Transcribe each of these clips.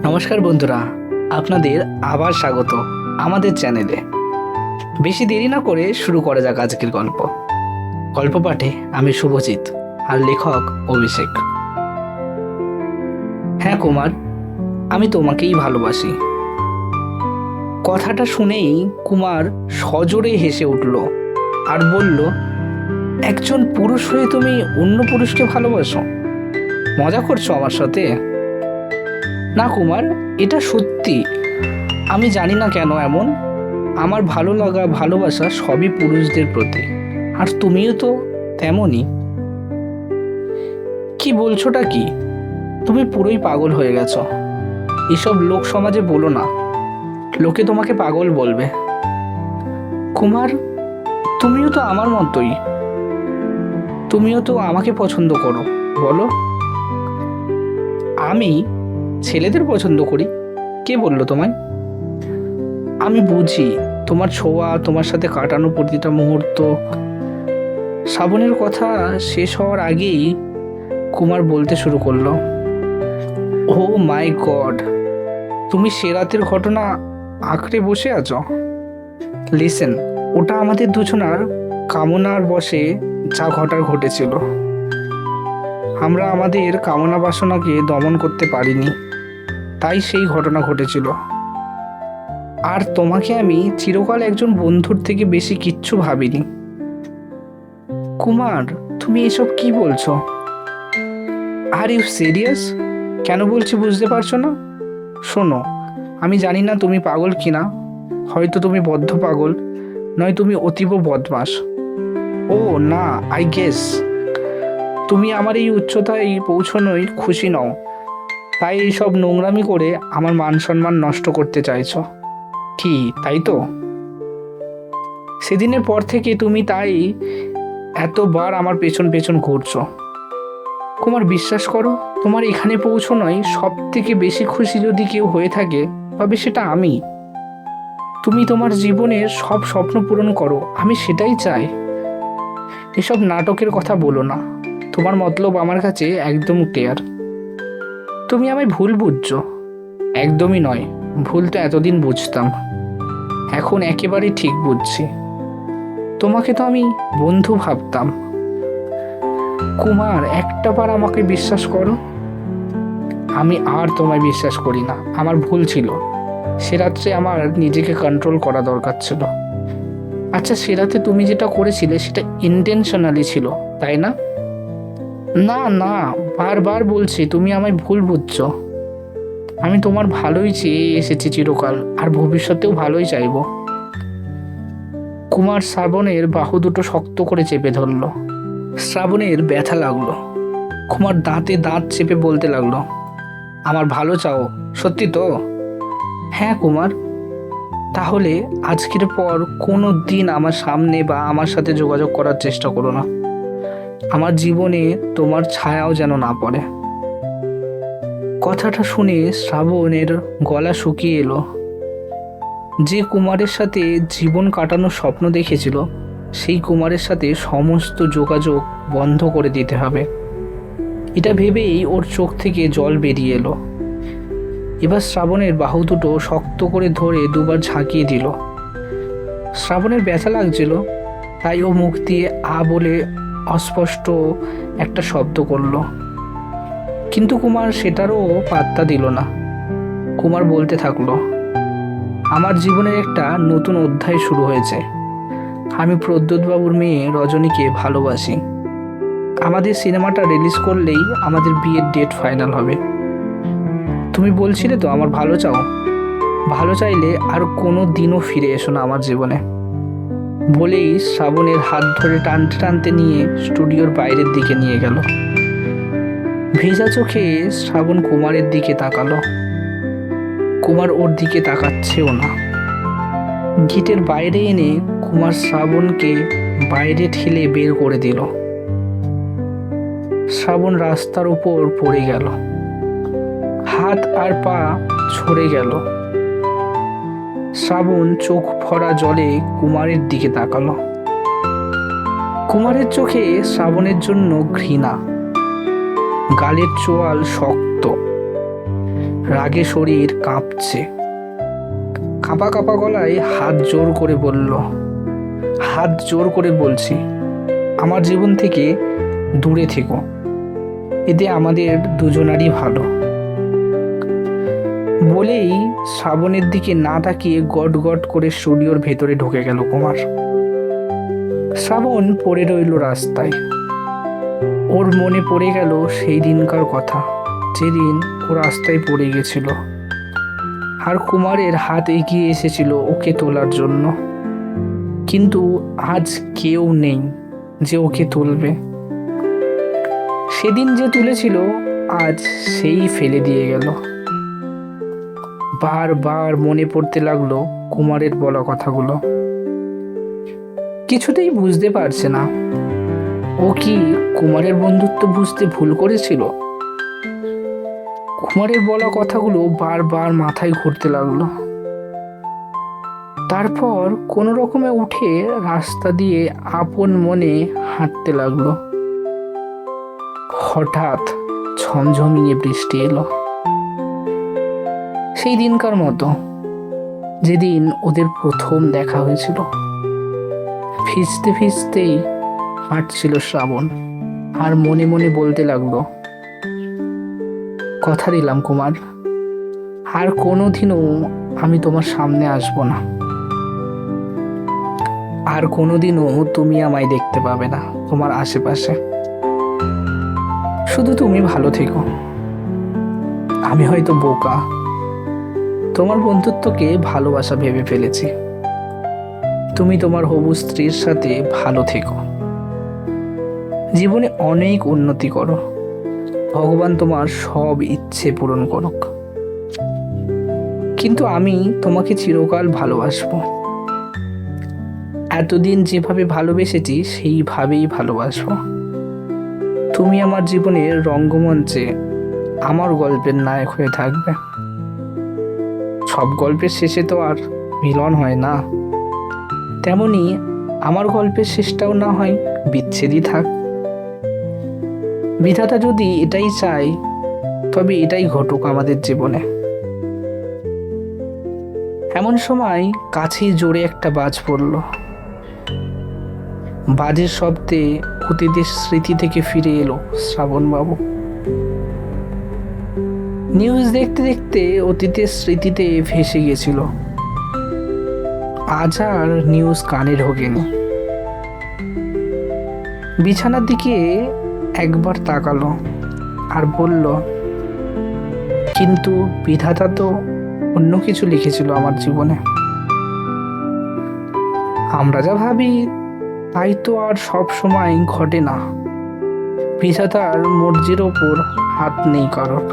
নমস্কার বন্ধুরা, আপনাদের আবার স্বাগত আমাদের চ্যানেলে। বেশি দেরি না করে শুরু করা যাক আজকের গল্প। গল্প পাঠে আমি শুভজিৎ আর লেখক অভিষেক। হ্যাঁ কুমার, আমি তোমাকেই ভালোবাসি। কথাটা শুনেই কুমার সজোরে হেসে উঠল আর বলল, একজন পুরুষ হয়ে তুমি অন্য পুরুষকে ভালোবাসো? মজা করছো আমার সাথে? না কুমার, এটা সত্যি। আমি জানি না কেন এমন, আমার ভালো লাগা ভালোবাসা সবই পুরুষদের প্রতি, আর তুমিও তো তেমনই। কি বলছোটা কি? তুমি পুরোই পাগল হয়ে গেছো। এসব লোক সমাজে বলো না, লোকে তোমাকে পাগল বলবে। কুমার, তুমিও তো আমার মতোই, তুমিও তো আমাকে পছন্দ করো, বলো। আমি ছেলেদের পছন্দ করি? কে বললো তোমায়? আমি বুঝি তোমার ছোঁয়া, তোমার সাথে কাটানো প্রতিটা মুহূর্ত। শ্রাবণের কথা শেষ হওয়ার আগেই কুমার বলতে শুরু করলো, ও মাই গড, তুমি সে রাতের ঘটনা আঁকড়ে বসে আছো। লিসেন, ওটা আমাদের দুজনার কামনার বশে যা ঘটার ঘটেছিল। আমরা আমাদের কামনা বাসনাকে দমন করতে পারিনি, তাই সেই ঘটনা ঘটেছিল। আর তোমাকে আমি চিরকাল একজন বন্ধুর থেকে বেশি কিচ্ছু ভাবিনি। কুমার, তুমি এসব কি বলছো? Are you serious? কেন বলছি বুঝতে পারছো না? শোনো, আমি জানি না তুমি পাগল কিনা। হয়তো তুমি বদ্ধ পাগল, নয় তুমি অতীব বদমাস। ও না, আই গেস তুমি আমার এই উচ্চতায় পৌঁছনোই খুশি নও, তাই এইসব নোংরামি করে আমার মান সম্মান নষ্ট করতে চাইছো, কি তাই তো? সেদিনের পর থেকে তুমি তাই এতবার আমার পেছন পেছন ঘুরছো। কুমার, বিশ্বাস করো, তোমার এখানে পৌঁছনোয় সব থেকে বেশি খুশি যদি কেউ হয়ে থাকে, তবে সেটা আমি। তুমি তোমার জীবনের সব স্বপ্ন পূরণ করো, আমি সেটাই চাই। এসব নাটকের কথা বলো না, তোমার মতলব আমার কাছে একদম ক্লিয়ার। তুমি আমায় ভুল বুঝছো। একদমই নয়, ভুল তো এতদিন বুঝতাম, এখন একেবারেই ঠিক বুঝছি। তোমাকে তো আমি বন্ধু ভাবতাম। কুমার, একটা বার আমাকে বিশ্বাস করো। আমি আর তোমায় বিশ্বাস করি না, আমার ভুল ছিল। সে রাত্রে আমার নিজেকে কন্ট্রোল করা দরকার ছিল। আচ্ছা, সে রাতে তুমি যেটা করেছিলে সেটা ইন্টেনশনালি ছিল, তাই না? না না, বারবার বলছি তুমি আমায় ভুল বুঝছো। আমি তোমার ভালোই চেয়ে এসেছি চিরকাল, আর ভবিষ্যতেও ভালোই চাইবো। কুমার শ্রাবণের বাহু দুটো শক্ত করে চেপে ধরল। শ্রাবণের ব্যথা লাগলো। কুমার দাঁতে দাঁত চেপে বলতে লাগলো, আমার ভালো চাও, সত্যি তো? হ্যাঁ কুমার। তাহলে আজকের পর কোনো দিন আমার সামনে বা আমার সাথে যোগাযোগ করার চেষ্টা করো না। আমার জীবনে তোমার ছায়াও যেন না পড়ে। কথাটা শুনে শ্রাবণের গলা শুকিয়ে এলো। যে কুমারের সাথে জীবন কাটানোর স্বপ্ন দেখেছিল, সেই কুমারের সাথে সমস্ত যোগাযোগ বন্ধ করে দিতে হবে, এটা ভেবেই ওর চোখ থেকে জল বেরিয়ে এলো। এবার শ্রাবণের বাহু দুটো শক্ত করে ধরে দুবার ঝাঁকিয়ে দিল। শ্রাবণের ব্যথা লাগছিল, তাই ও মুখ দিয়ে আ বলে অস্পষ্ট একটা শব্দ করলো, কিন্তু কুমার সেটারও পাত্তা দিল না। কুমার বলতে থাকলো, আমার জীবনের একটা নতুন অধ্যায় শুরু হয়েছে। আমি প্রদ্যোৎবাবুর মেয়ে রজনীকে ভালোবাসি। আমাদের সিনেমাটা রিলিজ করলেই আমাদের বিয়ের ডেট ফাইনাল হবে। তুমি বলছিলে তো আমার ভালো চাও, ভালো চাইলে আর কোনো দিনও ফিরে এসো না আমার জীবনে। বলেই শ্রাবণের হাত ধরে টানতে টানতে নিয়ে স্টুডিওর বাইরের দিকে নিয়ে গেল। ভেজা চোখে শ্রাবণ কুমারের দিকে তাকালো। কুমার ওর দিকে তাকাচ্ছেও না। গেটের বাইরে এনে কুমার শ্রাবণকে বাইরে ঠেলে বের করে দিল। শ্রাবণ রাস্তার উপর পড়ে গেল, হাত আর পা ছড়ে গেল। শ্রাবণ চোখ ভরা জলে কুমারের দিকে তাকালো। কুমারের চোখে শ্রাবণের জন্য ঘৃণা, গালের চোয়াল শক্ত, রাগে শরীর কাঁপছে। কাঁপা কাঁপা গলায় হাত জোর করে বলছি, আমার জীবন থেকে দূরে থেকো, এতে আমাদের দুজনারই ভালো। বলেই শ্রাবণের দিকে না তাকিয়ে গট গট করে স্টুডিওর ভেতরে ঢুকে গেল কুমার। শ্রাবণ পড়ে রইল রাস্তায়। ওর মনে পড়ে গেল সেই দিনকার কথা, যেদিন ও রাস্তায় পড়ে গেছিল আর কুমারের হাত এগিয়ে এসেছিল ওকে তোলার জন্য, কিন্তু আজ কেউ নেই যে ওকে তুলবে। সেদিন যে তুলেছিল আজ সেই ফেলে দিয়ে গেল। বারবার মনে পড়তে লাগলো কুমারের বলা কথাগুলো। কিছুতেই বুঝতে পারছে না ও কি কুমারের বন্ধুত্ব বুঝতে ভুল করেছিল। কুমারের বলা কথাগুলো বারবার মাথায় ঘুরতে লাগলো। তারপর কোনো রকমে উঠে রাস্তা দিয়ে আপন মনে হাঁটতে লাগলো। হঠাৎ ঝমঝমিয়ে বৃষ্টি এলো, সেই দিনকার মতো যেদিন ওদের প্রথম দেখা হয়েছিল। ভিজতে ভিজতেই হাঁটছিল শ্রাবণ আর মনে মনে বলতে লাগলো, কথা দিলাম কুমার, আর কোনোদিনও আমি তোমার সামনে আসবো না, আর কোনোদিনও তুমি আমায় দেখতে পাবে না তোমার আশেপাশে। শুধু তুমি ভালো থেকো। আমি হয়তো বোকা, তোমার বন্ধুত্বকে ভালোবাসা ভেবে ফেলেছি। তুমি তোমার হবু স্ত্রীর সাথে ভালো থেকো, জীবনে অনেক উন্নতি করো, ভগবান তোমার সব ইচ্ছে পূরণ করুক। কিন্তু আমি তোমাকে চিরকাল ভালোবাসবো। এতদিন যেভাবে ভালোবেসেছি সেইভাবেই ভালোবাসবো। তুমি আমার জীবনের রঙ্গমঞ্চে আমার গল্পের নায়ক হয়ে থাকবে। সব গল্পের শেষে তো আর মিলন হয় না, তেমনি আমার গল্পের শেষটাও না হয় বিচ্ছেদই থাক। বিধাতা যদি এটাই চায় তবে এটাই ঘটুক আমাদের জীবনে। এমন সময় কাছেই জোরে একটা বাজ পড়ল। বাজের শব্দে অতীতের স্মৃতি থেকে ফিরে এলো শ্রাবণবাবু। নিউজ দেখতে দেখতে অতীতের স্মৃতিতে ভেসে গেছিল। আজ আর নিউজ কানে ঢোকেনি। বিছানার দিকে একবার তাকালো আর বলল, কিন্তু বিধাতা তো অন্য কিছু লিখেছিল আমার জীবনে। আমরা যা ভাবি তাই তো আর সব সময় ঘটে না। বিধাতার মর্জির ওপর হাত নেই কারোর।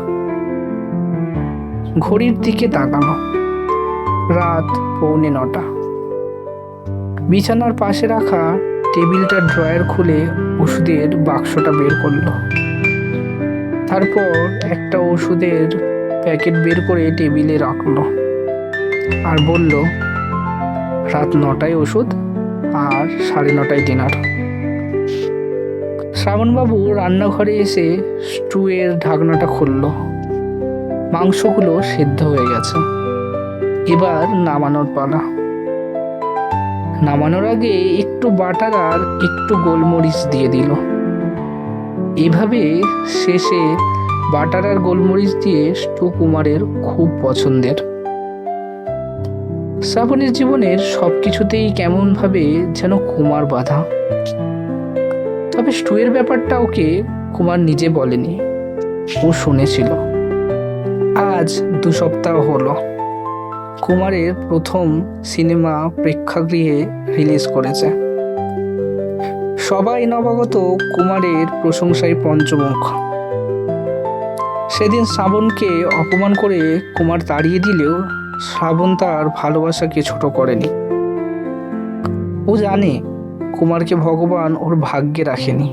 ঘড়ির দিকে তাকালো, রাত 9:45। বিছানার পাশে রাখা টেবিলটার ড্রয়ার খুলে ওষুধের বাক্সটা বের করলো। তারপর একটা ওষুধের প্যাকেট বের করে টেবিলে রাখলো আর বলল, রাত 9টায় ওষুধ আর 9:30টায় ডিনার। শ্রাবণবাবু রান্নাঘরে এসে স্টুয়ের ঢাকনাটা খুলল। মাংসগুলো সেদ্ধ হয়ে গেছে, এবার নামানোর পালা। নামানোর আগে একটু বাটার আর একটু গোলমরিচ দিয়ে দিল। এভাবে শেষে বাটার আর গোলমরিচ দিয়ে স্টু কুমারের খুব পছন্দের। শ্রাবণের জীবনের সবকিছুতেই কেমন ভাবে যেন কুমার বাঁধা। তবে স্টুয়ের ব্যাপারটা ওকে কুমার নিজে বলেনি, ও শুনেছিল। আজ 2 সপ্তাহ হলো কুমারের প্রথম সিনেমা প্রেক্ষাগৃহে রিলিজ করেছে। সবাই নবাগত কুমারের প্রশংসায় পঞ্চমুখ। সেদিন শ্রাবণকে অপমান করে কুমার তাড়িয়ে দিলেও শ্রাবণ তার ভালোবাসাকে ছোট করেনি। ও জানে কুমারকে ভগবান ওর ভাগ্যে রাখেনি।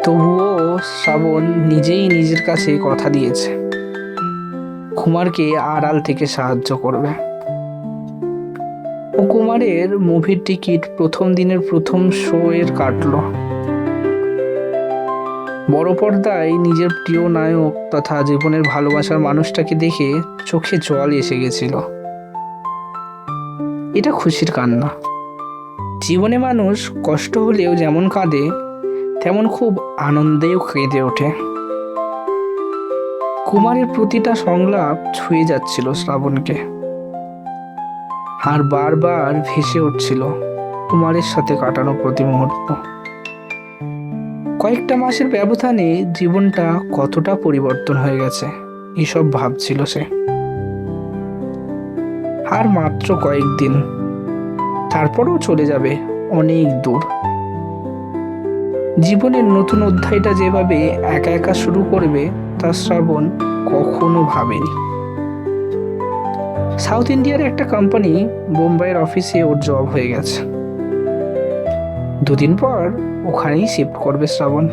তবুও শ্রাবণ নিজেই নিজের কাছে কথা দিয়েছে কুমারকে আড়াল থেকে সাহায্য করবে। ও কুমারের মুভির টিকিট প্রথম দিনের প্রথম শো এর কাটলো। বড় পর্দায় নিজের প্রিয় নায়ক তথা জীবনের ভালোবাসার মানুষটাকে দেখে চোখে জল এসে গেছিল। এটা খুশির কান্না। জীবনে মানুষ কষ্ট হলেও যেমন কাঁদে, তেমন খুব আনন্দেও কেঁদে ওঠে। কুমারের প্রতিটা সংলাপ ছুঁয়ে যাচ্ছিল শ্রাবণকে, আর বারবার ভেসে উঠছিল কুমারের সাথে কাটানো প্রতি মুহূর্ত। কয়েকটা মাসের ব্যবধানে জীবনটা কতটা পরিবর্তন হয়ে গেছে এসব ভাবছিল সে। আর মাত্র কয়েকদিন, তারপরেও চলে যাবে অনেক দূর। জীবনের নতুন অধ্যায়টা যেভাবে একা একা শুরু করবে তা শ্রাবণ কখনো ভাবেনি। সাউথ ইন্ডিয়ার একটা কোম্পানি বোম্বাইয়ের অফিসে ওর জব হয়ে গেছে। দুদিন পর ওখানেই শিফট করবে শ্রাবণ।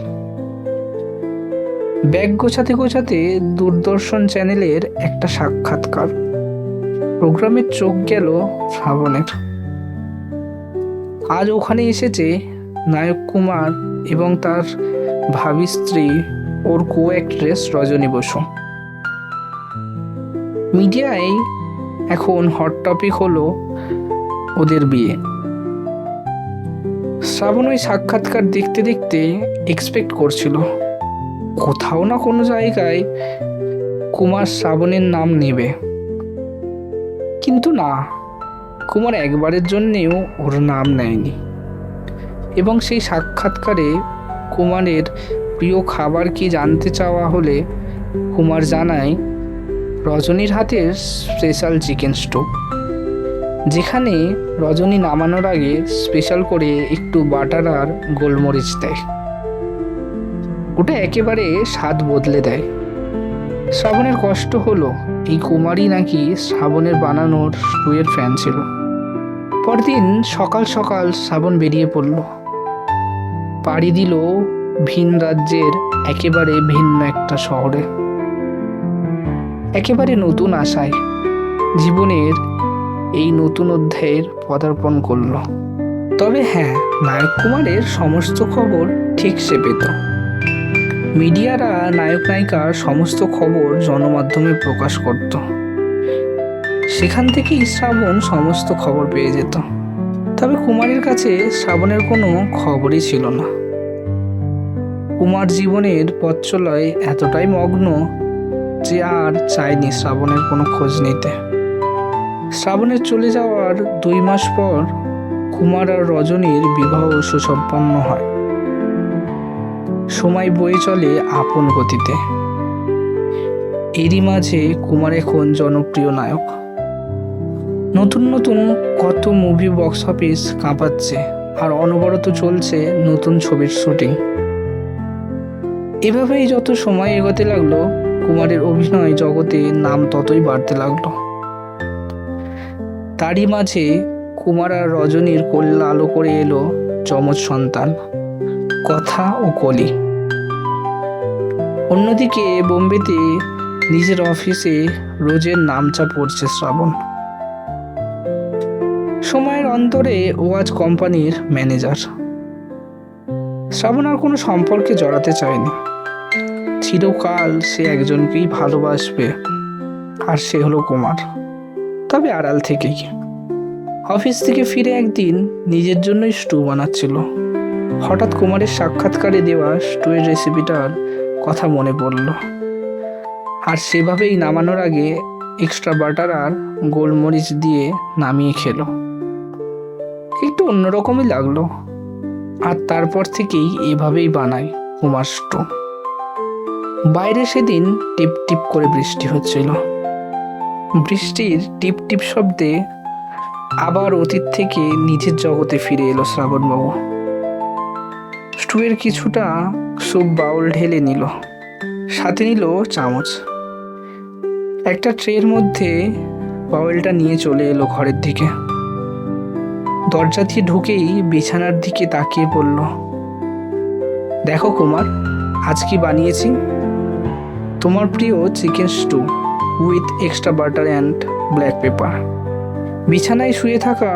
ব্যাগ গোছাতে গোছাতে দূরদর্শন চ্যানেলের একটা সাক্ষাৎকার প্রোগ্রামে চোখ গেল শ্রাবণের। আজ ওখানে এসেছে নায়ক কুমার এবং তার ভাবী স্ত্রী, ওর কো অ্যাক্ট্রেস রজনী বসু। মিডিয়ায় এখন হট টপিক হলো ওদের বিয়ে। শ্রাবণ ওই সাক্ষাৎকার দেখতে দেখতে এক্সপেক্ট করছিল কোথাও না কোনো জায়গায় কুমার শ্রাবণের নাম নেবে, কিন্তু না, কুমার একবারের জন্যেও ওর নাম নেয়নি। এবং সেই সাক্ষাৎকারে কুমারের প্রিয় খাবার কি জানতে চাওয়া হলে কুমার জানায় রজনীর হাতের স্পেশাল চিকেন স্টু, যেখানে রজনী নামানোর আগে স্পেশাল করে একটু বাটার আর গোলমরিচ দেয়। ওটা একেবারে স্বাদ বদলে দেয়। শ্রাবণের কষ্ট হলো এই কুমারই নাকি শ্রাবণের বানানোর স্টুয়ের ফ্যান ছিল। পরদিন সকাল সকাল শ্রাবণ বেরিয়ে পড়ল, পাড়ি দিল ভিন রাজ্যের একেবারে ভিন্ন একটা শহরে। একেবারে নতুন আশায় জীবনের এই নতুন অধ্যায়ের পদার্পণ করল। তবে হ্যাঁ, নায়ক কুমারের সমস্ত খবর ঠিক সে পেত। মিডিয়ারা নায়ক নায়িকার সমস্ত খবর জনমাধ্যমে প্রকাশ করত, সেখান থেকেই শ্রাবণ সমস্ত খবর পেয়ে যেত। তবে কুমারের কাছে শ্রাবণের কোনো খবরই ছিল না। কুমার জীবনের পথ চলায় এতটাই মগ্ন যে আর চায়নি শ্রাবণের কোনো খোঁজ নিতে। শ্রাবণের চলে যাওয়ার 2 মাস পর কুমার আর রজনীর বিবাহ সুসম্পন্ন হয়। সময় বয়ে চলে আপন গতিতে। এরই মাঝে কুমার এখন জনপ্রিয় নায়ক। নতুন নতুন কত মুভি বক্স অফিস কাঁপাচ্ছে, আর অনবরত চলছে নতুন ছবির শুটিং। এভাবেই যত সময় এগোতে লাগলো, কুমারের অভিনয় জগতে নাম ততই বাড়তে লাগলো। তারই মাঝে কুমার আর রজনীর কল্যা আলো করে এলো যমজ সন্তান কথা ও কলি। অন্যদিকে বোম্বেতে নিজের অফিসে রোজের নামচা পড়ছে শ্রাবণ। সময়ের অন্তরে ও আজ কোম্পানির ম্যানেজার। শ্রাবণ আর কোনো সম্পর্কে জড়াতে চায়নি। চিরকাল সে একজনকেই ভালোবাসবে, আর সে হলো কুমার, তবে আড়াল থেকেই। অফিস থেকে ফিরে একদিন নিজের জন্যই স্টু বানাচ্ছিল। হঠাৎ কুমারের সাক্ষাৎকারে দেওয়া স্টুয়ের রেসিপিটার কথা মনে পড়ল, আর সেভাবেই নামানোর আগে এক্সট্রা বাটার আর গোলমরিচ দিয়ে নামিয়ে খেলো। একটু অন্যরকমই লাগলো, আর তারপর থেকেই এভাবেই বানায় কুমার স্টু। বাইরে সেদিন টিপ টিপ করে বৃষ্টি হচ্ছিল। বৃষ্টির টিপ টিপ শব্দে আবার অতীত থেকে নিজের জগতে ফিরে এলো শ্রাবণবাবু। স্টুয়ের কিছুটা স্যুপ বাউল ঢেলে নিল, সাথে নিল চামচ। একটা ট্রের মধ্যে বাউলটা নিয়ে চলে এলো ঘরের দিকে। দরজা দিয়ে ঢুকেই বিছানার দিকে তাকিয়ে পড়ল। দেখো কুমার, আজ কি বানিয়েছি? তোমার প্রিয় chicken stew with extra butter and black pepper. বিছানায় শুয়ে থাকা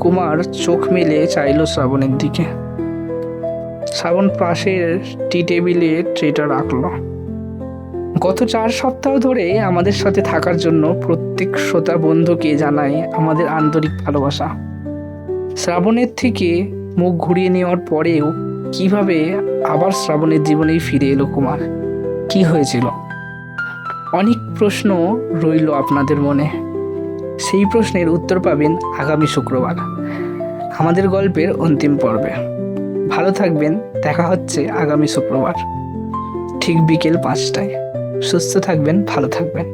কুমার চোখ মেলে চাইল শ্রাবণের দিকে। শ্রাবণ পাশের টি টেবিলে ট্রেটা রাখলো। গত 4 সপ্তাহ ধরে আমাদের সাথে থাকার জন্য প্রত্যেক শ্রোতা বন্ধুকে জানাই আমাদের আন্তরিক ভালোবাসা। শ্রাবণের থেকে মুখ ঘুরিয়ে নেওয়ার পরেও কিভাবে আবার শ্রাবণের জীবনেই ফিরে এলো কুমার? কি হয়েছিল? অনেক প্রশ্ন রইল আপনাদের মনে। সেই প্রশ্নের উত্তর পাবেন আগামী শুক্রবার আমাদের গল্পের অন্তিম পর্বে। ভালো থাকবেন, দেখা হচ্ছে আগামী শুক্রবার ঠিক বিকেল 5টায়। সুস্থ থাকবেন, ভালো থাকবেন।